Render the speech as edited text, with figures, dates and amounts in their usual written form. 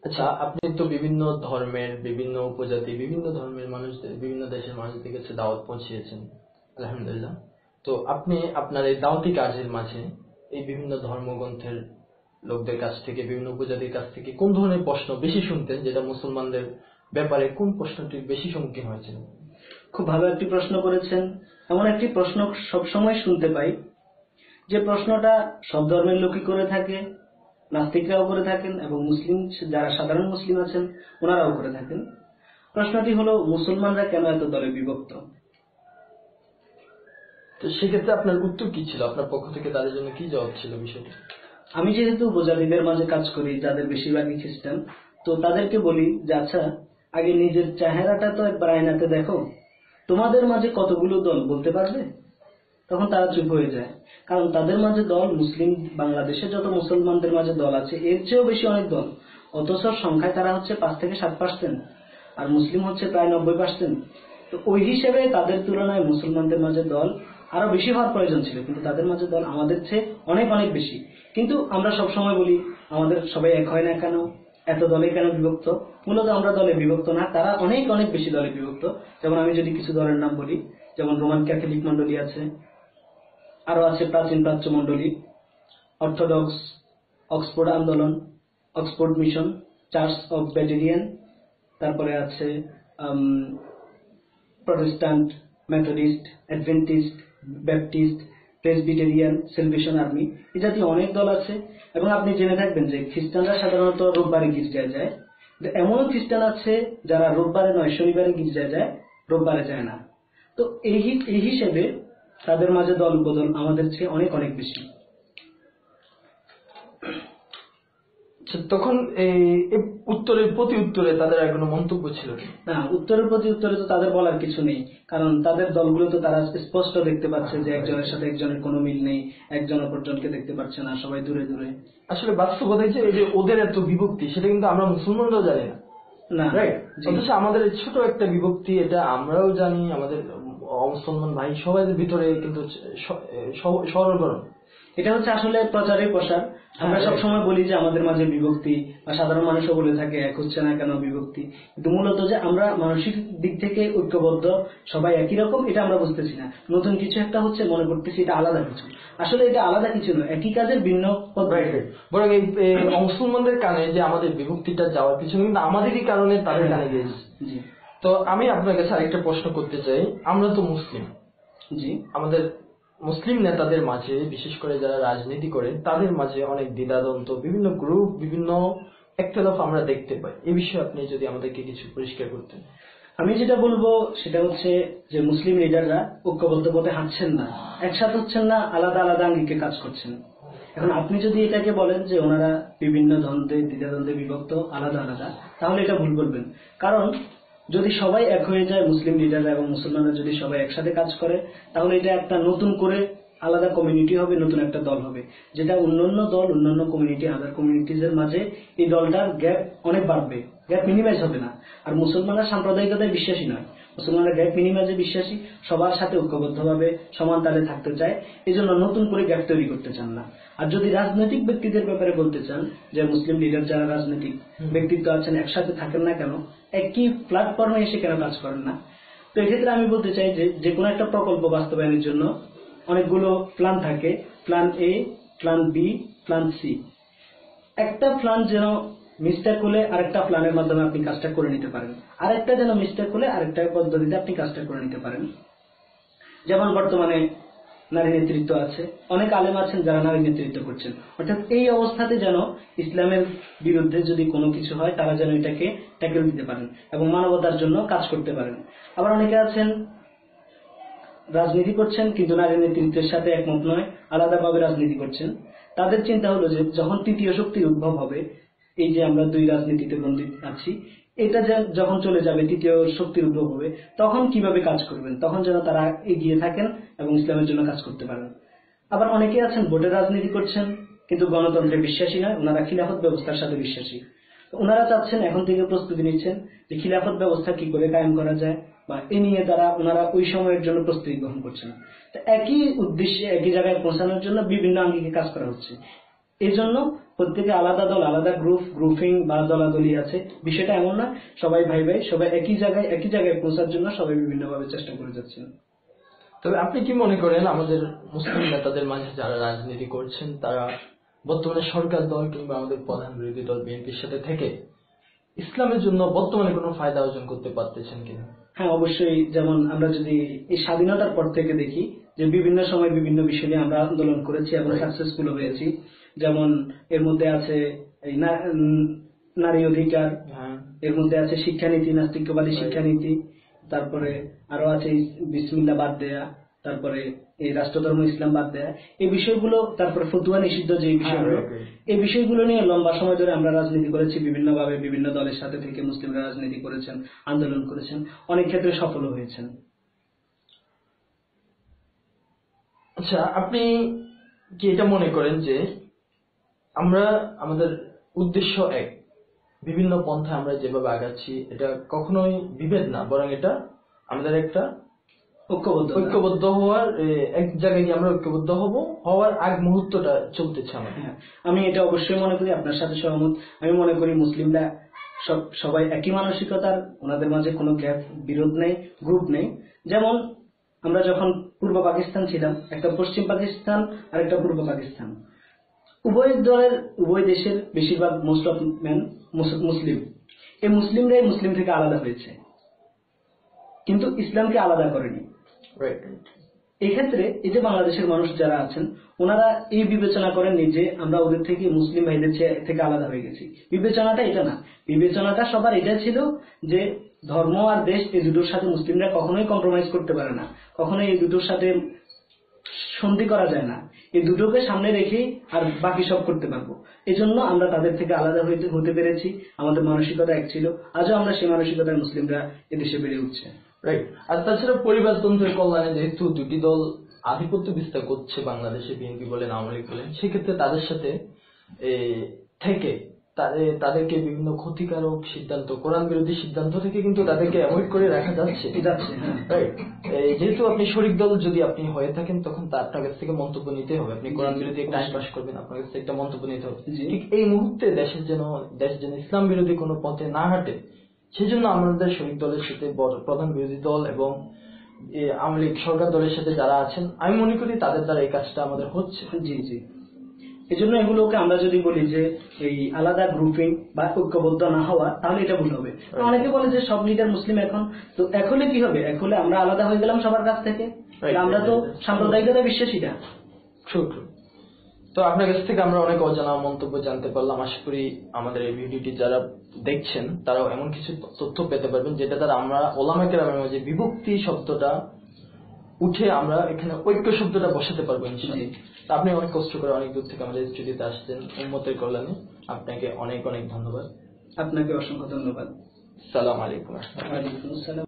আচ্ছা, আপনি তো বিভিন্ন ধর্মের, বিভিন্ন উপজাতি, বিভিন্ন ধর্মের মানুষদের, বিভিন্ন দেশের মানুষদের কাছে দাওয়াত পৌঁছিয়েছেন, আলহামদুলিল্লাহ। তো আপনি আপনার এই দাওয়াতি কাজের মাঝে এই বিভিন্ন ধর্মগ্রন্থের লোকদের কাছ থেকে, বিভিন্ন উপজাতির কাছ থেকে কোন ধরনের প্রশ্ন বেশি শুনতেন, যেটা মুসলমানদের ব্যাপারে কোন প্রশ্নটি বেশি সম্মুখীন হয়েছিল? খুব ভালো একটি প্রশ্ন করেছেন। এমন একটি প্রশ্ন সবসময় শুনতে পাই, যে প্রশ্নটা সব ধর্মের লোকই করে থাকে, নাস্তিকরাও করে থাকেন এবং মুসলিম যারা সাধারণ মুসলিম আছেন ওনারাও করে থাকেন। প্রশ্নটি হলো, মুসলমানরা কেন এত দলে বিভক্ত? তো সেক্ষেত্রে আপনার উত্তর কি ছিল? আপনার পক্ষ থেকে তাদের জন্য কি জবাব ছিল বিষয়টি? আমি যেহেতু উপজাতিদের মাঝে কাজ করি, যাদের বেশিরভাগই খ্রিস্টান, তো তাদেরকে বলি যে আচ্ছা, আগে নিজের চেহারাটা তো একবার আয়নাতে দেখো, তোমাদের মাঝে কতগুলো দল বলতে পারবে? তখন তারা চুপ হয়ে যায়, কারণ তাদের মাঝে দল, মুসলিম বাংলাদেশে যত মুসলমানদের মাঝে দল আছে এর চেয়েও বেশি অনেক দল, অথচ সংখ্যায় তারা হচ্ছে 5 থেকে 7%, আর মুসলিম হচ্ছে প্রায় 90%। তো ওই হিসেবে তাদের তুলনায় মুসলমানদের মাঝে দল আরো বেশি হওয়ার প্রয়োজন ছিল, কিন্তু তাদের মাঝে দল আমাদের চেয়ে অনেক অনেক বেশি। কিন্তু আমরা সব সময় বলি আমাদের সবাই এক হয় না কেন, এত দলে কেন বিভক্ত? মূলত আমরা দলে বিভক্ত না, তারা অনেক অনেক বেশি দলে বিভক্ত। যেমন আমি যদি কিছু দলের নাম বলি, যেমন রোমান ক্যাথলিক মন্ডলী আছে, আরো আছে প্রাচীন প্রাচ্য মন্ডলী, অর্থোডক্স, অক্সফোর্ড আন্দোলন, অক্সফোর্ড মিশন, চার্চ অফ ব্যাটেরিয়ান, তারপরে আছে Protestant, Methodist, Adventist, Baptist, Presbyterian, salvation army, এই জাতীয় অনেক দল আছে। এবং আপনি জেনে থাকবেন যে খ্রিস্টানরা সাধারণত রোববারে গির্জায় যায়, এমনও খ্রিস্টান আছে যারা রোববারে নয় শনিবারে গির্জায় যায়, রোববারে যায় না। তো এই হিসেবে তাদের মাঝে দল উপদল আমাদের চেয়ে অনেক অনেক বেশি। তখন এই উত্তরের প্রতি উত্তরে তাদের আর কোনো মন্তব্য ছিল না? উত্তরের প্রতি উত্তরে তো তাদের বলার কিছু নেই, কারণ তাদের দলগুলো তো তারা স্পষ্ট দেখতে পাচ্ছে যে একজনের সাথে একজনের কোনো মিল নেই, একজন অপরজনকে দেখতে পাচ্ছে না, সবাই দূরে দূরে। আসলে বাস্তবতা যে এই যে ওদের এত বিভক্তি, সেটা কিন্তু আমরা মুসলমানরাও জানি না, রাইট? অথচ আমাদের ছোট একটা বিভক্তি, এটা আমরাও জানি, আমাদের মুসলমান ভাই সবাই ভিতরে কিন্তু সরলকরণ। এটা হচ্ছে আসলে প্রচারের প্রসার। আমরা সবসময় বলি যে আমাদের মাঝে বিভক্তি, বা সাধারণ মানুষও বলে থাকে এক হচ্ছে না কেন বিভক্তি, কিন্তু মূলত যে আমরা মানসিক দিক থেকে ঐক্যবদ্ধ, সবাই একই রকম, এটা আমরা বুঝতেছি না। নতুন কিছু একটা হচ্ছে, মনে করতেছি এটা আলাদা কিছু। আসলে এটা আলাদা কিছু নয়, একই কাজের ভিন্ন পদ্ধতি। বরং এই মুসলমানদের কানে যে আমাদের বিভক্তিটা যাওয়ার পিছনে কিন্তু আমাদেরই কারণে তাদের কানে গিয়েছে। তো আমি আপনার কাছে আরেকটা প্রশ্ন করতে চাই, আমরা তো মুসলিম, জি, আমাদের মুসলিম নেতাদের মাঝে, বিশেষ করে যারা রাজনীতি করেন, তাদের মাঝে অনেক দ্বিধাদ্বন্দ্ব, বিভিন্ন গ্রুপ, বিভিন্ন একতরফ আমরা দেখতে পাই। এই বিষয়ে আপনি যদি আমাদেরকে কিছু পরিষ্কার করতেন। আমি যেটা বলবো সেটা হচ্ছে যে মুসলিম লিডাররা ঐক্যবদ্ধ পথে হাঁটছেন না, একসাথে হচ্ছেন না, আলাদা আলাদা আঙ্গিকে কাজ করছেন। এখন আপনি যদি এটাকে বলেন যে ওনারা বিভিন্ন দ্বন্দ্বে, দ্বিধাদ্বন্দ্বে বিভক্ত, আলাদা আলাদা, তাহলে এটা ভুল বলবেন। কারণ যদি সবাই এক হয়ে যায়, মুসলিম লিডাররা এবং মুসলমানরা যদি সবাই একসাথে কাজ করে, তাহলে এটা একটা নতুন করে আলাদা কমিউনিটি হবে, নতুন একটা দল হবে, যেটা অন্যান্য দল, অন্যান্য কমিউনিটি, আদার কমিউনিটিজের মাঝে এই দলটার গ্যাপ অনেক বাড়বে, গ্যাপ মিনিমাইজ হবে না। আর মুসলমানরা সাম্প্রদায়িকতায় বিশ্বাসী নয়, মুসলমানরা গ্যাপ মিনিমাইজে বিশ্বাসী, সবার সাথে ঐক্যবদ্ধভাবে সমান তালে থাকতে চায়, এই জন্য নতুন করে গ্যাপ তৈরি করতে চান না। আর যদি রাজনৈতিক ব্যক্তিদের ব্যাপারে বলতে চান, যে মুসলিম লিডার যারা রাজনৈতিক ব্যক্তিত্ব আছেন একসাথে থাকেন না কেন, একই প্ল্যাটফর্মে এসে কেন কাজ করেন না? তো এক্ষেত্রে আমি বলতে চাই যে কোনো একটা প্রকল্প বাস্তবায়নের জন্য অনেকগুলো প্ল্যান থাকে, plan A, plan B, plan C. একটা প্ল্যান যেন মিস্টেক হলে আরেকটা প্ল্যানের মাধ্যমে আপনি কাজটা করে নিতে পারেন, আরেকটা যেন মিস্টেক হলে আরেকটা পদ্ধতিতে আপনি কাজটা করে নিতে পারেন। যেমন বর্তমানে নারী নেতৃত্ব আছে, অনেক আলেম আছেন যারা নারী নেতৃত্ব করছেন, অর্থাৎ এই অবস্থাতে যেন ইসলামের বিরুদ্ধে যদি কোনো কিছু হয় তারা যেন এটাকে ট্যাকেল দিতে পারেন এবং মানবতার জন্য কাজ করতে পারেন। আবার অনেকে আছেন রাজনীতি করছেন কিন্তু নারী নেতৃত্বের সাথে একমত নয়, আলাদাভাবে রাজনীতি করছেন। তাদের চিন্তা হলো যে যখন তৃতীয় শক্তির উদ্ভব হবে, এই যে আমরা দুই রাজনীতিতে বন্দী আছি, এটা যখন চলে যাবে, তৃতীয় শক্তির উদ্ভব হবে, তখন কিভাবে কাজ করবেন, তখন যেন তারা এগিয়ে থাকেন এবং ইসলামের জন্য কাজ করতে পারেন। আবার অনেকে আছেন ভোটের রাজনীতি করছেন কিন্তু গণতন্ত্রে বিশ্বাসী নয়, ওনারা খিলাফত ব্যবস্থার সাথে বিশ্বাসী। ওনারা চাচ্ছেন, এখন থেকে প্রস্তুতি নিচ্ছেন যে খিলাফত ব্যবস্থা কি করে কায়েম করা যায়, বা এ নিয়ে ওনারা ওই সময়ের জন্য প্রস্তুতি গ্রহণ করছেন। তো একই উদ্দেশ্যে একই জায়গায় পৌঁছানোর জন্য বিভিন্ন আঙ্গিকে কাজ করা হচ্ছে। এই জন্য প্রত্যেকে আলাদা দল, আলাদা গ্রুপিং বা দলাদলি আছে, বিষয়টা এমন না। সবাই ভাই ভাই, সবাই একই জায়গায় পৌঁছার জন্য সবাই বিভিন্নভাবে চেষ্টা করে যাচ্ছেন। তবে আপনি কি মনে করেন আমাদের মুসলিম নেতাদের মাঝে যারা রাজনীতি করছেন তারা বর্তমানে সরকার দল কিংবা আমাদের প্রধান বিরোধী দল বিএনপির সাথে থেকে ইসলামের জন্য বর্তমানে কোনো ফায়দা অর্জন করতে পারতেছেন কিনা? হ্যাঁ, অবশ্যই। যেমন আমরা যদি এই স্বাধীনতার পর থেকে দেখি যে বিভিন্ন সময় বিভিন্ন বিষয় নিয়ে আমরা আন্দোলন করেছি এবং সাকসেসফুল হয়েছি। যেমন এর মধ্যে আছে এই নারী অধিকার, এর মধ্যে আছে শিক্ষানীতি, নাস্তিক্যবাদী শিক্ষানীতি, তারপরে আরো আছে বিসমিল্লাহ বাদ দেয়া, তারপরে এই রাষ্ট্রধর্ম ইসলাম বাদ দেয়া, এই বিষয়গুলো, তারপরে ফতুয়া নিষিদ্ধ যে বিষয়গুলো, এই বিষয়গুলো নিয়ে লম্বা সময় ধরে আমরা রাজনীতি করেছি। বিভিন্নভাবে বিভিন্ন দলের সাথে থেকে মুসলিমরা রাজনীতি করেছেন, আন্দোলন করেছেন, অনেক ক্ষেত্রে সফল হয়েছেন। আচ্ছা, আপনি কি এটা মনে করেন যে আমরা আমাদের উদ্দেশ্য এক, বিভিন্ন পন্থায় আমরা যেভাবে আগাচ্ছি এটা কখনোই বিভেদ না, বরং এটা আমাদের একটা ঐক্যবদ্ধ হওয়ার এক জায়গায় গিয়ে আমরা ঐক্যবদ্ধ হওয়ার আগ মুহূর্তটা চলতেছে আমাদের? আমি এটা অবশ্যই মনে করি, আপনার সাথে সহমত। আমি মনে করি মুসলিমরা সবাই একই মানসিকতার, ওনাদের মাঝে কোনো গ্যাপ, বিরোধ নেই, গ্রুপ নেই। যেমন আমরা যখন পূর্ব পাকিস্তান ছিলাম, একটা পশ্চিম পাকিস্তান আর একটা পূর্ব পাকিস্তান, উভয় দেশের বেশিরভাগ মুসলিম। এই মুসলিমরাই মুসলিম থেকে আলাদা হয়েছে, কিন্তু ইসলামকে আলাদা করেনি। এই ক্ষেত্রে এই যে বাংলাদেশের মানুষ যারা আছেন, ওনারা এই বিবেচনা করেননি যে আমরা ওদের থেকে, মুসলিম ভাইদের থেকে আলাদা হয়ে গেছি। বিবেচনাটা এটা না, বিবেচনাটা সবার এটা ছিল যে ধর্ম আর দেশ, এই দুটোর সাথে মুসলিমরা কখনোই কম্প্রোমাইজ করতে পারে না, কখনোই এই দুটোর সাথে সন্ধি করা যায় না। এই দুটোকে সামনে রেখে আর বাকি সব করতে পারবো। এই জন্য আমরা তাদের থেকে আলাদা হতে পেরেছি। আমাদের মানসিকতা এক ছিল, আজও আমরা সেই মানসিকতায় মুসলিমরা এদেশে বেড়ে উঠছে। রাইট। আর তাছাড়া পরিবারতন্ত্রের কল্যাণে যেহেতু দুটি দল আধিপত্য বিস্তার করছে বাংলাদেশে, বিএনপি বলেন, আওয়ামী লীগ বলেন, সেক্ষেত্রে তাদের সাথে থেকে তাদেরকে বিভিন্ন ক্ষতিকারক সিদ্ধান্ত, কোরআন বিরোধী সিদ্ধান্ত থেকে কিন্তু তাদেরকে অ্যাভয়েড করে রাখা যাচ্ছে। রাইট। যেহেতু আপনি শরিক দল যদি আপনি হয়ে থাকেন, তখন আপনার কাছ থেকে মন্তব্য নিতে হবে। আপনি কোরআন বিরোধী একটা আইন পাস করবেন, আপনার কাছ থেকে একটা মন্তব্য নিতে হবে। ঠিক এই মুহূর্তে দেশ যেন ইসলাম বিরোধী কোনো পথে না হাঁটে, সেজন্য আমাদের শরিক দলের সাথে প্রধান বিরোধী দল এবং আওয়ামী লীগ সরকার দলের সাথে যারা আছেন, আমি মনে করি তাদের দ্বারা এই কাজটা আমাদের হচ্ছে। জি। এই জন্য এগুলোকে আমরা যদি বলি যে এই আলাদা গ্রুপিং বা ঐক্যবদ্ধ না হওয়া, তাহলে এটা ভুল হবে। অনেকে বলে যে সব লিডার মুসলিম, তো এখন কি হবে? এখন আমরা আলাদা হয়ে গেলাম সবার কাছ থেকে, আমরা তো সাম্প্রদায়িকতা বিশ্বাসী না। তো আপনার কাছ থেকে আমরা অনেক অজানা মন্তব্য জানতে পারলাম। আশা করি আমাদের এই ভিডিওটি যারা দেখছেন তারাও এমন কিছু তথ্য পেতে পারবেন যেটা দ্বারা আমরা ওলামা কেরামের মাঝে বিভক্তি শব্দটা উঠে আমরা এখানে ঐক্য শব্দটা বসাতে পারবো ইনশাআল্লাহ। আপনি অনেক কষ্ট করে অনেক দূর থেকে আমাদের স্টুডিওতে আসছেন উম্মতের কল্যাণে, আপনাকে অনেক অনেক ধন্যবাদ। আপনাকে অসংখ্য ধন্যবাদ। সালাম আলাইকুম। ওয়ালাইকুম আসসালাম।